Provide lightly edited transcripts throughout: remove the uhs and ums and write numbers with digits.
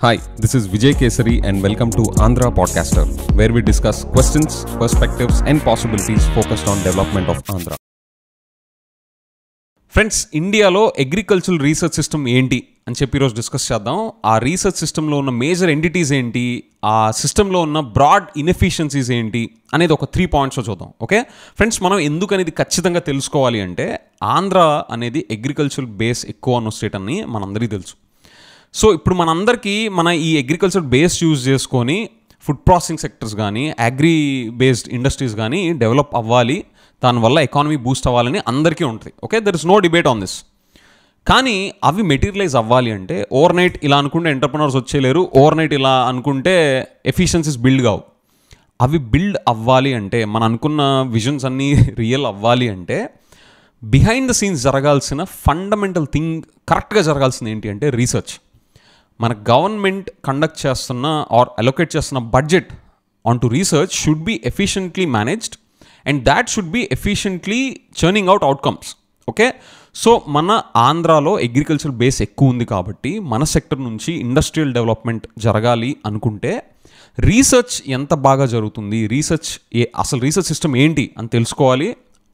Hi, this is Vijay Kesari and welcome to Andhra Podcaster, where we discuss questions, perspectives and possibilities focused on development of Andhra. Friends, ఇండియాలో agricultural research system ఏంటి అని చెప్పి ఈరోజు discuss చేద్దాం. ఆ research సిస్టంలో ఉన్న major entities ఏంటి, ఆ సిస్టంలో ఉన్న బ్రాడ్ ఇన్ఎఫిషియన్సీస్ ఏంటి అనేది ఒక 3 పాయింట్స్లో చూద్దాం. ఓకే ఫ్రెండ్స్, మనం ఎందుకు అనేది ఖచ్చితంగా తెలుసుకోవాలి అంటే ఆంధ్ర అనేది అగ్రికల్చరల్ బేస్ ఎక్కువ ఉన్న స్టేట్ అని మనందరికీ తెలుసు. సో ఇప్పుడు మనందరికీ మన ఈ అగ్రికల్చర్ బేస్ యూజ్ చేసుకొని ఫుడ్ ప్రాసెసింగ్ సెక్టర్స్ కానీ అగ్రి బేస్డ్ ఇండస్ట్రీస్ కానీ డెవలప్ అవ్వాలి, దానివల్ల ఎకానమీ బూస్ట్ అవ్వాలని అందరికీ ఉంటుంది. Okay, there is no debate on this. కానీ అవి మెటీరియలైజ్ అవ్వాలి అంటే ఓవర్ నైట్ ఇలా అనుకుంటే ఎంటర్ప్రెనర్స్ వచ్చేలేరు, ఓవర్ నైట్ ఇలా అనుకుంటే ఎఫిషియన్సీస్ బిల్డ్ కావు. అవి బిల్డ్ అవ్వాలి అంటే మనం అనుకున్న విజన్స్ అన్నీ రియల్ అవ్వాలి అంటే బిహైండ్ ద సీన్స్ జరగాల్సిన ఫండమెంటల్ థింగ్, కరెక్ట్గా జరగాల్సింది ఏంటి అంటే రీసెర్చ్. మన గవర్నమెంట్ కండక్ట్ చేస్తున్న ఆర్ అలొకేట్ చేస్తున్న budget on to research should be efficiently managed and that should be efficiently churning out outcomes. Okay, so మన ఆంధ్రాలో అగ్రికల్చర్ బేస్ ఎక్కువ ఉంది కాబట్టి మన సెక్టర్ నుంచి ఇండస్ట్రియల్ డెవలప్మెంట్ జరగాలి అనుకుంటే రీసెర్చ్ ఎంత బాగా జరుగుతుంది, అసలు రీసెర్చ్ సిస్టమ్ ఏంటి అని తెలుసుకోవాలి.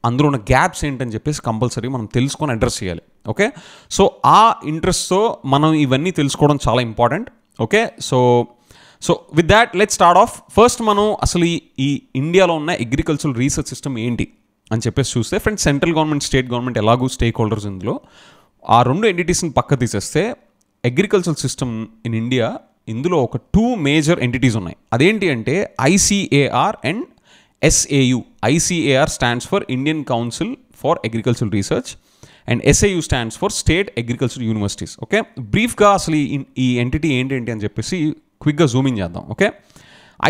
అందులో ఉన్న గ్యాప్స్ ఏంటని చెప్పేసి కంపల్సరీ మనం తెలుసుకొని అడ్రస్ చేయాలి. ఓకే, సో ఆ ఇంట్రెస్ట్తో మనం ఇవన్నీ తెలుసుకోవడం చాలా important. Okay, so with that let's start of. First మనం అసలు ఈ ఇండియాలో ఉన్న అగ్రికల్చరల్ రీసెర్చ్ సిస్టమ్ ఏంటి అని చెప్పేసి చూస్తే friends, central government, state government ఎలాగూ స్టేక్ హోల్డర్స్ ఇందులో. ఆ 2 ఎంటిటీస్ని పక్క తీసేస్తే అగ్రికల్చరల్ సిస్టమ్ ఇన్ ఇండియా ఇందులో ఒక 2 మేజర్ ఎంటిటీస్ ఉన్నాయి. అదేంటి అంటే ICAR and SAU. ICAR stands for Indian Council for Agricultural Research and SAU stands for State Agricultural Universities. Okay, బ్రీఫ్గా అసలు ఈ ఎంటిటీ ఏంటి అని చెప్పేసి క్విక్గా జూమింగ్ చేద్దాం. ఓకే,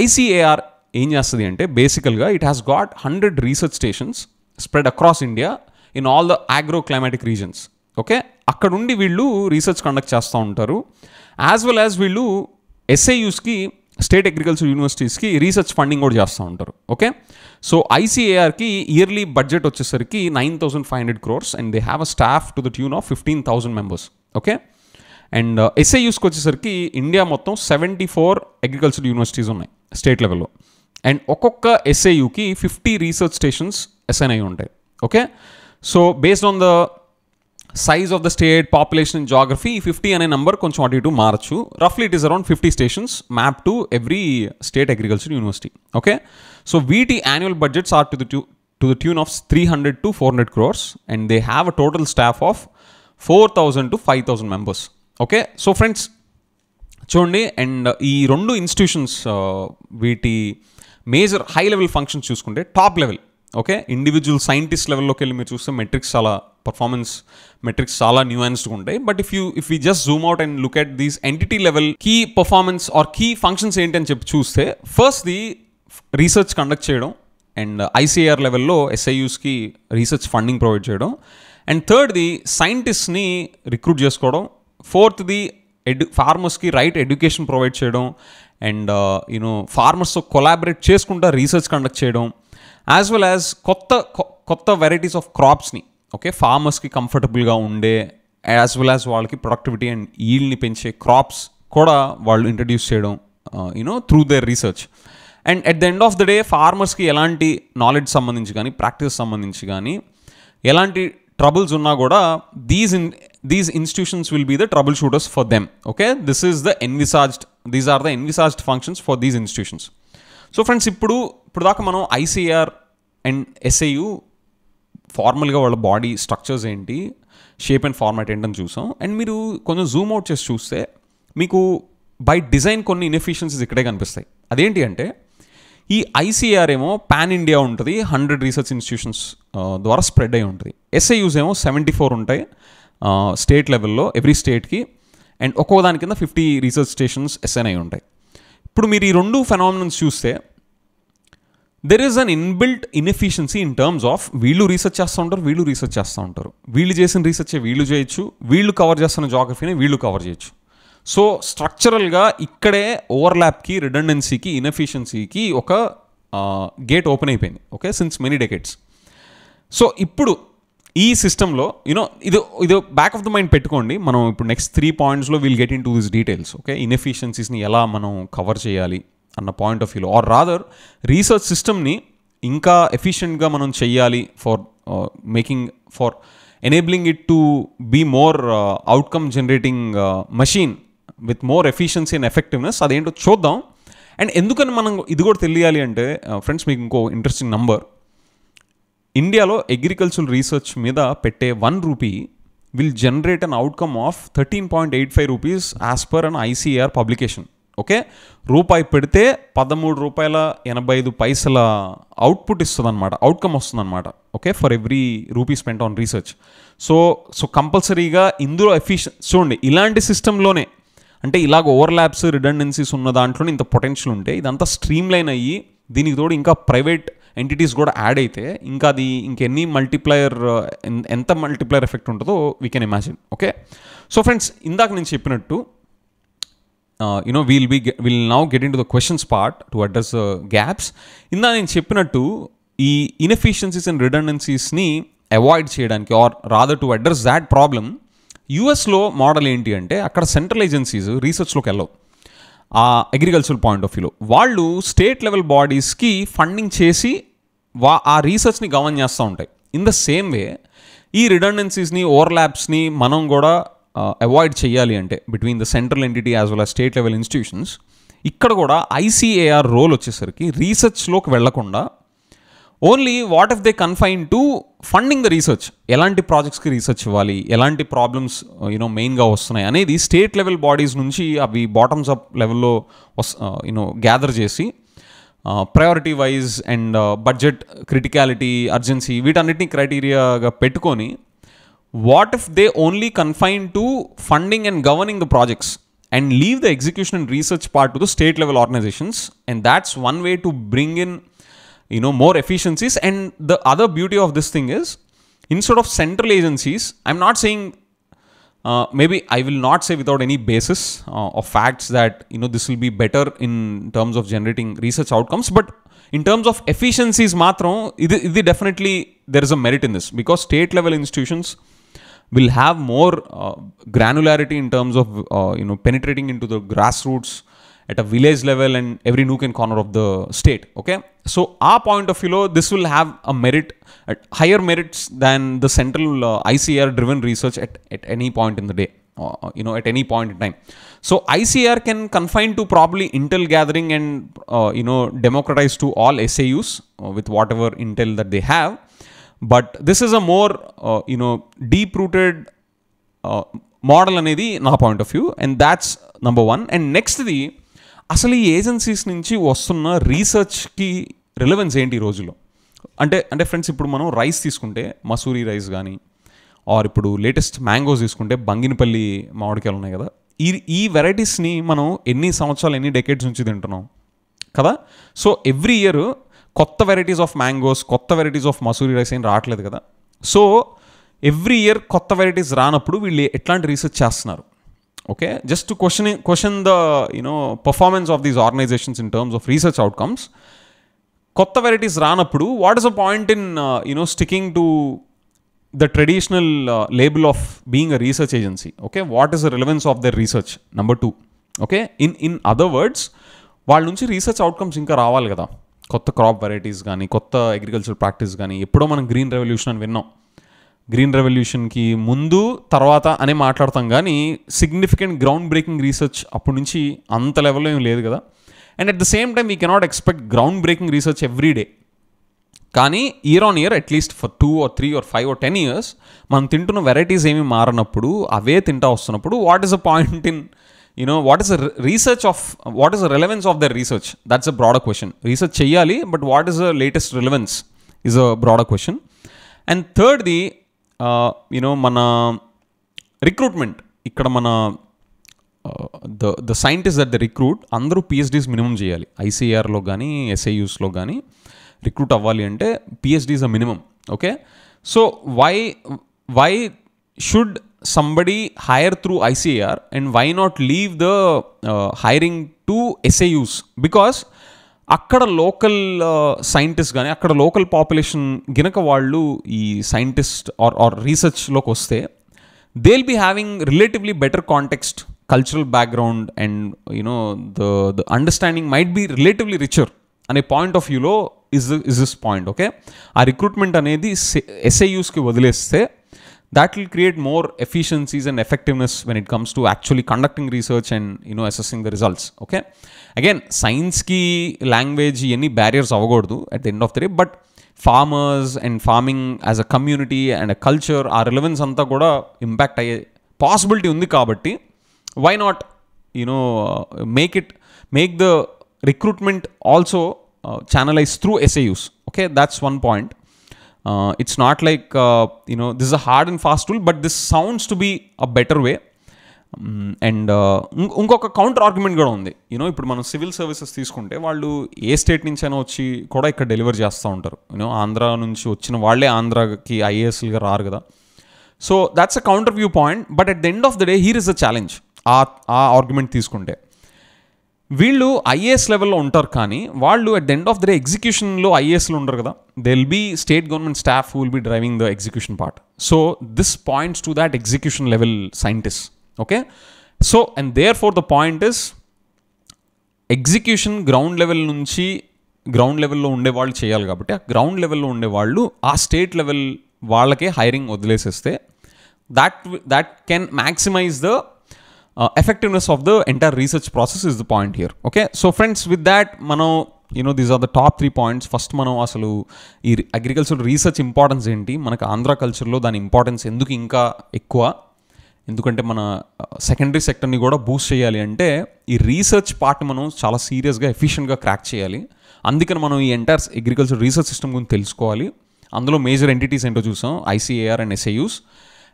ICAR ఏం చేస్తుంది అంటే బేసికల్గా it has got 100 research stations spread across India in all the agro climatic reasons. Okay, అక్కడ ఉండి వీళ్ళు రీసెర్చ్ కండక్ట్ చేస్తూ ఉంటారు. యాజ్ వెల్ యాజ్ వీళ్ళు SAUస్కి, స్టేట్ అగ్రికల్చర్ యూనివర్సిటీస్కి రీసెర్చ్ ఫండింగ్ కూడా చేస్తూ ఉంటారు. ఓకే, సో ICARకి ఇయర్లీ బడ్జెట్ వచ్చేసరికి 9,500 crores and they have a staff to the tune of 15,000 members. Okay, and SAUస్కి వచ్చేసరికి ఇండియా మొత్తం 74 అగ్రికల్చర్ యూనివర్సిటీస్ ఉన్నాయి స్టేట్ లెవెల్లో. అండ్ ఒక్కొక్క SAUకి 50 రీసెర్చ్ స్టేషన్స్ అసైన్ అయి ఉంటాయి. Okay, so based on the size of the state, population and geography 50 అనే నెంబర్ కొంచెం అటు ఇటు మారచ్చు. రఫ్లీ it is around 50 stations map to every state agriculture university. Okay, so వీటి annual budgets are to the tune of 300 to 400 crores and they have a total staff of 4,000 to 5,000 members. Okay, so friends చూడండి, and ఈ 2 institutions వీటి major high level functions చూసుకుంటే top level. Okay, individual scientist లెవెల్లోకి వెళ్ళి మీరు చూస్తే metrics చాలా performance metrics చాలా న్యూయాన్స్డ్గా ఉంటాయి. But if you just zoom out and look at these entity level key performance or key functions ఏంటి అని చెప్పి చూస్తే ఫస్ట్ ది రీసెర్చ్ కండక్ట్ చేయడం అండ్ ICAR లెవెల్లో SAUస్కి రీసెర్చ్ ఫండింగ్ ప్రొవైడ్ చేయడం అండ్ థర్డ్ది సైంటిస్ట్ని రిక్రూట్ చేసుకోవడం, ఫోర్త్ది ఫార్మర్స్కి రైట్ ఎడ్యుకేషన్ ప్రొవైడ్ చేయడం అండ్ ఫార్మర్స్తో కొలాబరేట్ చేసుకుంటా రీసెర్చ్ కండక్ట్ చేయడం యాజ్ వెల్ యాజ్ కొత్త వెరైటీస్ ఆఫ్ క్రాప్స్ని ఫార్మర్స్కి కంఫర్టబుల్గా ఉండే యాజ్ వెల్ యాజ్ వాళ్ళకి ప్రొడక్టివిటీ అండ్ ఈల్డ్ని పెంచే క్రాప్స్ కూడా వాళ్ళు ఇంట్రడ్యూస్ చేయడం through their research. And at the end of the day ఫార్మర్స్కి ఎలాంటి నాలెడ్జ్ సంబంధించి కానీ ప్రాక్టీస్ సంబంధించి కానీ ఎలాంటి ట్రబుల్స్ ఉన్నా కూడా these institutions will be the troubleshooters for them. Okay, these are the envisaged functions for these institutions. So friends, ఇప్పుడు దాకా మనం ICAR అండ్ SAU ఫార్మల్గా వాళ్ళ బాడీ స్ట్రక్చర్స్ ఏంటి, షేప్ అండ్ ఫార్మాట్ ఏంటని చూసాం. అండ్ మీరు కొంచెం జూమ్ అవుట్ చేసి చూస్తే మీకు బై డిజైన్ కొన్ని ఇన్ఎఫిషియన్సీస్ ఇక్కడే కనిపిస్తాయి. అదేంటి అంటే ఈ ICAR ఏమో పాన్ ఇండియా ఉంటుంది, 100 రీసెర్చ్ ఇన్స్టిట్యూషన్స్ ద్వారా స్ప్రెడ్ అయి ఉంటుంది. SAUs ఏమో 74 ఉంటాయి స్టేట్ లెవెల్లో ఎవ్రీ స్టేట్కి అండ్ ఒక్కో దాని కింద 50 రీసెర్చ్ స్టేషన్స్ అసైన్ అయి ఉంటాయి. ఇప్పుడు మీరు ఈ 2 ఫెనామినన్స్ చూస్తే there is an inbuilt inefficiency in terms of వీళ్ళు రీసెర్చ్ చేస్తూ ఉంటారు, వీళ్ళు రీసెర్చ్ చేస్తూ ఉంటారు, వీళ్ళు చేసిన రీసెర్చే వీళ్ళు చేయొచ్చు, వీళ్ళు కవర్ చేస్తున్న జాగ్రఫీని వీళ్ళు కవర్ చేయొచ్చు. సో స్ట్రక్చరల్గా ఇక్కడే ఓవర్లాప్కి, రిడెండెన్సీకి, ఇన్ఎఫిషియన్సీకి ఒక గేట్ ఓపెన్ అయిపోయింది. Okay, since many decades. So ఇప్పుడు ఈ సిస్టంలో ఇది బ్యాక్ ఆఫ్ ద మైండ్ పెట్టుకోండి. మనం ఇప్పుడు నెక్స్ట్ 3 పాయింట్స్లో will get into this details. Okay, ఇన్ఎఫిషియన్సీస్ని ఎలా మనం కవర్ చేయాలి అన్న పాయింట్ ఆఫ్ వ్యూలో, ఆర్ రాదర్ రీసెర్చ్ సిస్టమ్ని ఇంకా ఎఫిషియెంట్గా మనం చెయ్యాలి for enabling it to be more outcome generating machine with more efficiency and effectiveness. అదేంటో చూద్దాం. అండ్ ఎందుకని మనం ఇది కూడా తెలియాలి అంటే ఫ్రెండ్స్, మీకు ఇంకో ఇంట్రెస్టింగ్ నంబర్. ఇండియాలో అగ్రికల్చరల్ రీసెర్చ్ మీద పెట్టే 1 rupee will generate an outcome of 13.85 rupees as per an ICR publication. Okay, రూపాయి పెడితే 13 రూపాయల 85 పైసల అవుట్పుట్ ఇస్తుందన్నమాట, అవుట్కమ్ వస్తుందన్నమాట. Okay, for every rupee spent on research. So కంపల్సరీగా ఇందులో చూడండి, ఇలాంటి సిస్టంలోనే అంటే ఇలాగ ఓవర్లాప్స్ రిడెండెన్సీస్ ఉన్న దాంట్లోనే ఇంత పొటెన్షియల్ ఉంటే ఇదంతా స్ట్రీమ్ లైన్ అయ్యి దీనికి తోడు ఇంకా ప్రైవేట్ ఎంటిటీస్ కూడా యాడ్ అయితే ఇంకా అది ఇంకెన్ని ఎంత మల్టిప్లయర్ ఎఫెక్ట్ ఉంటుందో we can imagine. Okay, so friends, ఇందాక నేను చెప్పినట్టు will now get in to the questions part to address gaps. ఇందాక నేను చెప్పినట్టు ఈ ఇన్ఎఫిషియన్సీస్ అండ్ రిడెండెన్సీస్ని అవాయిడ్ చేయడానికి, or rather to address that problem, యూఎస్లో మోడల్ ఏంటి అంటే అక్కడ సెంట్రల్ ఏజెన్సీస్ రీసెర్చ్లోకి వెళ్ళవు. ఆ అగ్రికల్చరల్ పాయింట్ ఆఫ్ వ్యూలో వాళ్ళు స్టేట్ లెవెల్ బాడీస్కి ఫండింగ్ చేసి ఆ రీసెర్చ్ని గవర్న్ చేస్తూ ఉంటాయి. ఇన్ ద సేమ్ వే ఈ రిడెండెన్సీస్ని ఓవర్లాప్స్ని మనం కూడా అవాయిడ్ చేయాలి అంటే between the central entity as well as state level institutions, ఇక్కడ కూడా ఐసీఏఆర్ రోల్ వచ్చేసరికి రీసెర్చ్లోకి వెళ్లకుండా only what if they confine to funding the research, ఎలాంటి ప్రాజెక్ట్స్కి రీసెర్చ్ ఇవ్వాలి, ఎలాంటి ప్రాబ్లమ్స్ మెయిన్గా వస్తున్నాయి అనేది స్టేట్ లెవెల్ బాడీస్ నుంచి అవి బాటమ్స్ అప్ లెవెల్లో గ్యాదర్ చేసి priority wise and budget criticality urgency వీటన్నిటిని క్రైటీరియాగా పెట్టుకొని what if they only confine to funding and governing the projects and leave the execution and research part to the state level organizations, and that's one way to bring in more efficiencies. And the other beauty of this thing is, instead of central agencies, I'm not saying maybe I will not say without any basis of facts that this will be better in terms of generating research outcomes, but in terms of efficiencies matram idi definitely there is a merit in this, because state level institutions will have more granularity in terms of penetrating into the grassroots at a village level and every nook and corner of the state. Okay, so our point of view, this will have a merit, higher merits than the central ICR driven research at any point in the day, at any point in time. So ICR can confine to probably intel gathering and democratize to all SAUs with whatever intel that they have. But this is a more deep-rooted model అనేది నా point of వ్యూ, and that's number 1. And నెక్స్ట్ది, అసలు ఈ agencies నుంచి వస్తున్న రీసెర్చ్కి relevance ఏంటి ఈ రోజులో అంటే ఫ్రెండ్స్, ఇప్పుడు మనం రైస్ తీసుకుంటే మసూరి రైస్ కానీ, ఆర్ ఇప్పుడు లేటెస్ట్ మ్యాంగోస్ తీసుకుంటే బంగినపల్లి మామిడికాయలు ఉన్నాయి కదా, ఈ వెరైటీస్ని మనం ఎన్ని సంవత్సరాలు ఎన్ని డెకేడ్స్ నుంచి తింటున్నాం కదా. సో ఎవ్రీ ఇయర్ కొత్త వెరైటీస్ ఆఫ్ మ్యాంగోస్, కొత్త వెరైటీస్ ఆఫ్ మసూరి రైస్ ఏం రావట్లేదు కదా. సో ఎవ్రీ ఇయర్ కొత్త వెరైటీస్ రానప్పుడు వీళ్ళు ఎట్లాంటి రీసెర్చ్ చేస్తున్నారు? Okay, just to question the performance of these organisations in terms of research outcomes. కొత్త వెరైటీస్ రానప్పుడు what is a point in sticking to the traditional label of being a research agency? Okay, what is the relevance of their research? Number 2. Okay, in other words, వాళ్ళ నుంచి research outcomes ఇంకా రావాలి కదా. కొత్త crop varieties కానీ, కొత్త agriculture practice కానీ. ఎప్పుడో మనం గ్రీన్ రెవల్యూషన్ అని విన్నాం. గ్రీన్ రెవల్యూషన్కి ముందు తర్వాత అనే మాట్లాడతాం, కానీ సిగ్నిఫికెంట్ గ్రౌండ్ బ్రేకింగ్ రీసెర్చ్ అప్పటి నుంచి అంత లెవెల్లో ఏం లేదు కదా. And at the same time we cannot expect ground breaking research every day. కానీ year on year at least for 2 or 3 or 5 or 10 years మనం తింటున్న వెరైటీస్ ఏమి మారినప్పుడు, అవే తింటా వస్తున్నప్పుడు, what is a point in what is the research of, what is the relevance of their research? That's a broader question. Research cheyali, but what is the latest relevance is a broader question. And third, mana recruitment. Ikkada mana the scientists that they recruit andaru PhDs minimum cheyali. ICAR lo gaani SAUs lo gaani recruit avvali ante PhD is a minimum. Okay, so why should somebody hire through ICAR and why not leave the hiring to SAUs? Because అక్కడ local scientist కానీ అక్కడ local population గినక వాళ్ళు ఈ scientist or రీసెర్చ్లోకి వస్తే they will be having relatively better context, cultural background and you know the understanding might be relatively richer అనే point of వ్యూలో ఇస్ దిస్ పాయింట్. ఓకే, ఆ రిక్రూట్మెంట్ అనేది ఎస్ఐయూస్కి వదిలేస్తే that will create more efficiencies and effectiveness when it comes to actually conducting research and assessing the results. Okay, again science ki language any barriers avagordu at the end of the day, but farmers and farming as a community and a culture our relevance anta kuda impact aye possibility undi kabatti why not make the recruitment also channelized through SAUs. Okay, that's one point. It's not like this is a hard and fast rule, but this sounds to be a better way. And ఇంకొక counter argument కూడా ఉంది. ఇప్పుడు మనం civil services తీసుకుంటే వాళ్ళు ఏ state నుంచి అయినా వచ్చి కూడా ఇక్కడ డెలివర్ చేస్తూ ఉంటారు. ఆంధ్ర నుంచి వచ్చిన వాళ్ళే ఆంధ్రాకి ఐఏఎస్లుగా రారు కదా. So that's a counter view point. But at the end of the day here is a challenge. ఆ ఆర్గ్యుమెంట్ తీసుకుంటే వీళ్ళు ఐఏఎస్ లెవెల్లో ఉంటారు, కానీ వాళ్ళు at the end of the day ఎగ్జిక్యూషన్లో ఐఏఎస్లు ఉండరు కదా. They will be state government staff who will be driving the execution part. So this points to that execution level scientist. Okay, so and therefore the point is execution ground level నుంచి ground లెవెల్లో ఉండేవాళ్ళు చేయాలి కాబట్టి ఆ ground లెవెల్లో ఉండేవాళ్ళు ఆ state level వాళ్ళకే hiring వదిలేసేస్తే that can maximize the effectiveness of the entire research process is the point here. Okay, so friends, with that manam these are the top 3 points. First manam asalu ee agricultural research importance enti, manaka andhra culture lo dani importance enduku inka ekkuva, ఎందుకంటే మన secondary సెక్టర్ని కూడా Boost చేయాలి అంటే ఈ research part మనం చాలా సీరియస్గా ఎఫిషియెంట్గా crack చేయాలి. అందుకని మనం ఈ ఎంటైర్ అగ్రికల్చర్ రీసెర్చ్ సిస్టమ్ గురించి తెలుసుకోవాలి. అందులో మేజర్ ఎంటిటీస్ ఏంటో చూసాం, ఐసీఏఆర్ అండ్ ఎస్ఐయూస్.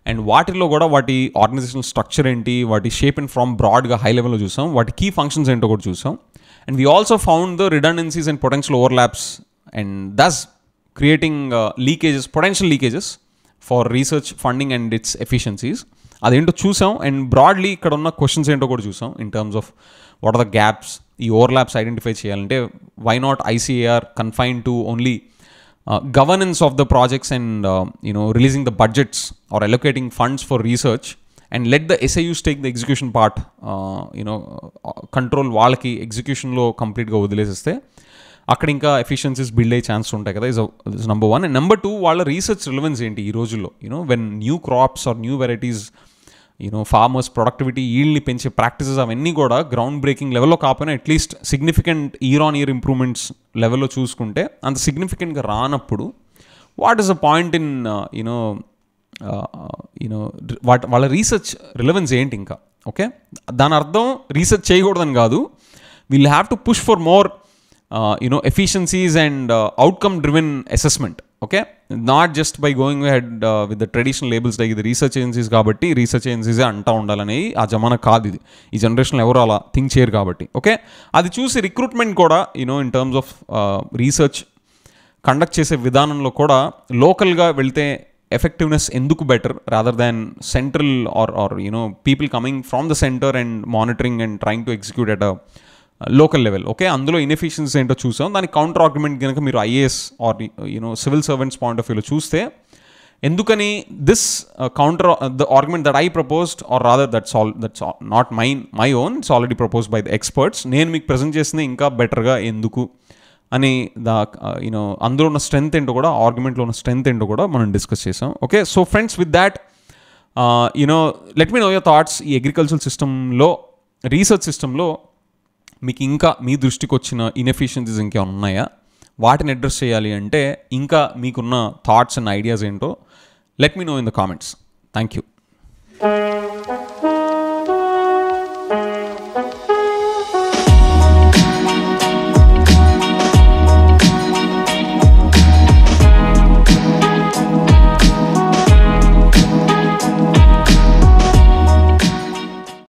అండ్ వాటిల్లో కూడా వాటి ఆర్గనైజేషనల్ స్ట్రక్చర్ ఏంటి, వాటి షేప్ అండ్ ఫ్రమ్ బ్రాడ్గా హై లెవెల్లో చూసాం, వాటి కీ ఫంక్షన్స్ ఏంటో కూడా చూసాం. And we also found the redundancies and potential overlaps and thus creating leakages, potential leakages for research funding and its efficiencies. అదేంటో చూసాం. అండ్ బ్రాడ్లీ ఇక్కడ ఉన్న క్వశ్చన్స్ ఏంటో కూడా చూసాం in terms of what are the gaps. ఈ overlaps identify చేయాలంటే why not ICAR confine to only governance of the projects and releasing the budgets or allocating funds for research, and let the SAUs take the execution part, control వాళ్ళకి ఎగ్జిక్యూషన్లో కంప్లీట్గా వదిలేసేస్తే అక్కడ ఇంకా efficiencies build అయ్యే chance ఉంటాయి కదా. Is number 1. And number 2, వాళ్ళ research relevance ఏంటి ఈ రోజుల్లో. When new crops are new varieties, farmers productivity, ఈల్డ్ని పెంచే ప్రాక్టీసెస్ అవన్నీ కూడా గ్రౌండ్ బ్రేకింగ్ లెవెల్లో కాకపోయినా at least significant year on year improvements లెవెల్లో చూసుకుంటే అంత సిగ్నిఫికెంట్గా రానప్పుడు what is a point in వాళ్ళ రీసెర్చ్ రిలవెన్స్ ఏంటి ఇంకా. ఓకే, దాని అర్థం రీసెర్చ్ చేయకూడదని కాదు, we'll have to push for more efficiencies and outcome driven assessment. Okay, not just by going ahead with the traditional labels like the research agencies కాబట్టి research ఏజెన్సీసే అంటా ఉండాలని ఆ జమానా కాదు ఇది. ఈ జనరేషన్లో ఎవరు అలా థింక్ చేయరు కాబట్టి. ఓకే, అది చూసి రిక్రూట్మెంట్ కూడా in terms of research conduct చేసే విధానంలో కూడా లోకల్గా వెళ్తే ఎఫెక్టివ్నెస్ ఎందుకు better rather than central or people coming from the centre and monitoring and trying to execute at local level. Okay, అందులో ఇన్ఎఫిషియన్సీ ఏంటో చూసాం. దానికి కౌంటర్ ఆర్గ్యుమెంట్ కనుక మీరు IAS are civil servants point of వ్యూలో చూస్తే ఎందుకని this counter the argument that I proposed or rather that's not my own, it's already proposed by the experts. నేను మీకు ప్రజెంట్ చేసింది ఇంకా బెటర్గా ఎందుకు అని అందులో ఉన్న స్ట్రెంత్ ఏంటో కూడా, ఆర్గ్యుమెంట్లో ఉన్న స్ట్రెంత్ ఏంటో కూడా మనం డిస్కస్ చేసాం. Okay, so friends, with that let me know your thoughts. ఈ అగ్రికల్చర్ సిస్టంలో, రీసెర్చ్ సిస్టంలో మీకు ఇంకా మీ దృష్టికి వచ్చిన ఇన్ఎఫిషియన్సీస్ ఇంకేమైనా ఉన్నాయా, వాటిని అడ్రస్ చేయాలి అంటే ఇంకా మీకున్న థాట్స్ అండ్ ఐడియాస్ ఏంటో let me know in the comments. Thank you.